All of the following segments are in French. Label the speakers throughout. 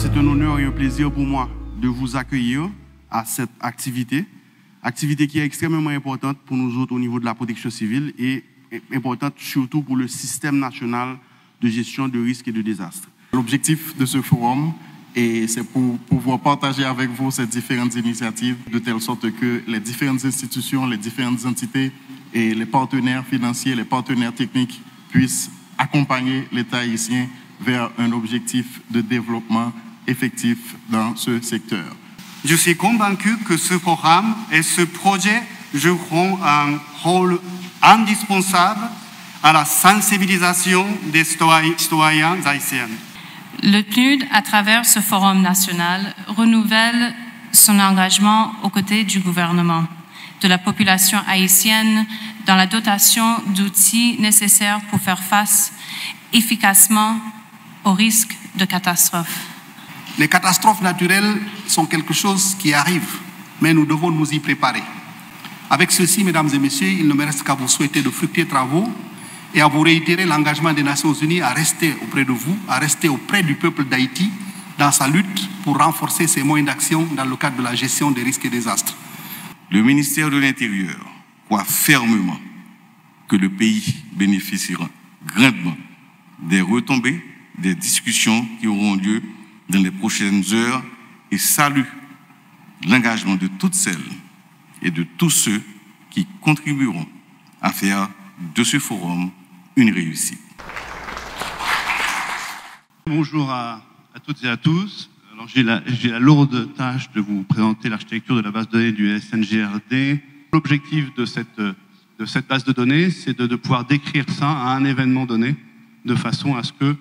Speaker 1: C'est un honneur et un plaisir pour moi de vous accueillir à cette activité qui est extrêmement importante pour nous autres au niveau de la protection civile et importante surtout pour le système national de gestion de risques et de désastres.
Speaker 2: L'objectif de ce forum, c'est pour pouvoir partager avec vous ces différentes initiatives de telle sorte que les différentes institutions, les différentes entités et les partenaires financiers, les partenaires techniques puissent accompagner l'État haïtien vers un objectif de développement effectif dans ce secteur.
Speaker 3: Je suis convaincu que ce programme et ce projet joueront un rôle indispensable à la sensibilisation des citoyens haïtiens.
Speaker 4: Le PNUD, à travers ce forum national, renouvelle son engagement aux côtés du gouvernement, de la population haïtienne, dans la dotation d'outils nécessaires pour faire face efficacement aux risques de catastrophes.
Speaker 5: Les catastrophes naturelles sont quelque chose qui arrive, mais nous devons nous y préparer. Avec ceci, mesdames et messieurs, il ne me reste qu'à vous souhaiter de fructueux travaux et à vous réitérer l'engagement des Nations Unies à rester auprès de vous, à rester auprès du peuple d'Haïti dans sa lutte pour renforcer ses moyens d'action dans le cadre de la gestion des risques et désastres.
Speaker 6: Le ministère de l'Intérieur croit fermement que le pays bénéficiera grandement des retombées des discussions qui auront lieu dans les prochaines heures et salue l'engagement de toutes celles et de tous ceux qui contribueront à faire de ce forum une réussite.
Speaker 7: Bonjour à toutes et à tous. Alors j'ai la lourde tâche de vous présenter l'architecture de la base de données du SNGRD. L'objectif de cette base de données, c'est de pouvoir décrire ça à un événement donné, de façon à ce que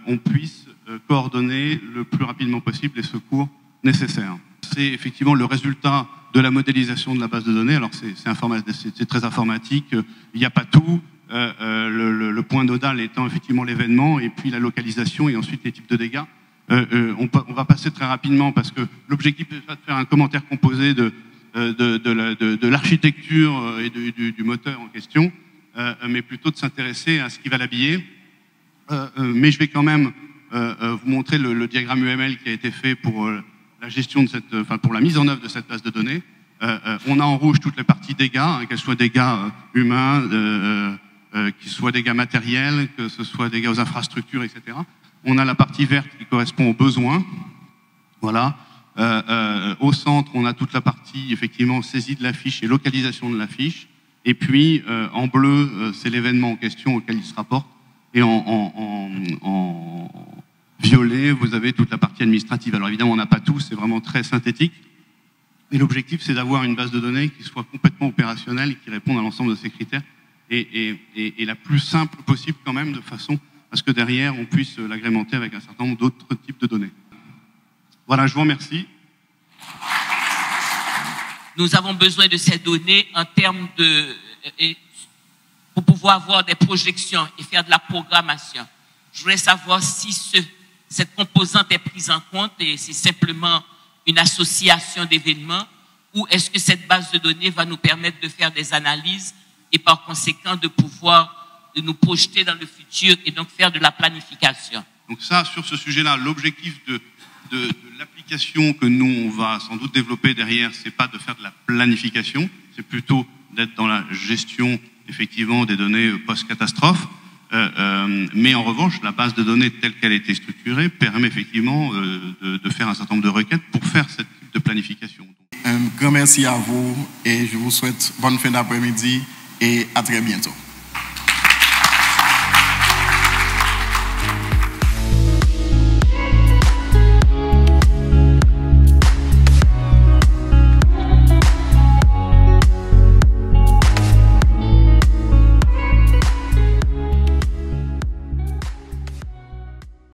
Speaker 7: on puisse coordonner le plus rapidement possible les secours nécessaires. C'est effectivement le résultat de la modélisation de la base de données. Alors c'est très informatique, il n'y a pas tout. Le point nodal étant effectivement l'événement et puis la localisation et ensuite les types de dégâts. On va passer très rapidement parce que l'objectif n'est pas de faire un commentaire composé de l'architecture et du moteur en question, mais plutôt de s'intéresser à ce qui va l'habiller. Mais je vais quand même vous montrer le diagramme UML qui a été fait pour la gestion de pour la mise en œuvre de cette base de données. On a en rouge toutes les parties dégâts, hein, qu'elles soient dégâts humains, qu'ils soient dégâts matériels, que ce soit dégâts aux infrastructures, etc. On a la partie verte qui correspond aux besoins. Voilà. Au centre, on a toute la partie effectivement saisie de la fiche et localisation de la fiche. Et puis en bleu, c'est l'événement en question auquel il se rapporte. Et en violet, vous avez toute la partie administrative. Alors évidemment, on n'a pas tout, c'est vraiment très synthétique. Et l'objectif, c'est d'avoir une base de données qui soit complètement opérationnelle et qui réponde à l'ensemble de ces critères et la plus simple possible quand même, de façon à ce que derrière, on puisse l'agrémenter avec un certain nombre d'autres types de données. Voilà, je vous remercie.
Speaker 8: Nous avons besoin de ces données en termes pour pouvoir avoir des projections et faire de la programmation. Je voudrais savoir si cette composante est prise en compte et c'est simplement une association d'événements ou est-ce que cette base de données va nous permettre de faire des analyses et par conséquent de pouvoir nous projeter dans le futur et donc faire de la planification.
Speaker 7: Donc ça, sur ce sujet-là, l'objectif de l'application que nous, on va sans doute développer derrière, c'est pas de faire de la planification, c'est plutôt d'être dans la gestion effectivement des données post-catastrophe. Mais en revanche, la base de données telle qu'elle a été structurée permet effectivement de faire un certain nombre de requêtes pour faire ce type de planification.
Speaker 2: Un grand merci à vous et je vous souhaite bonne fin d'après-midi et à très bientôt.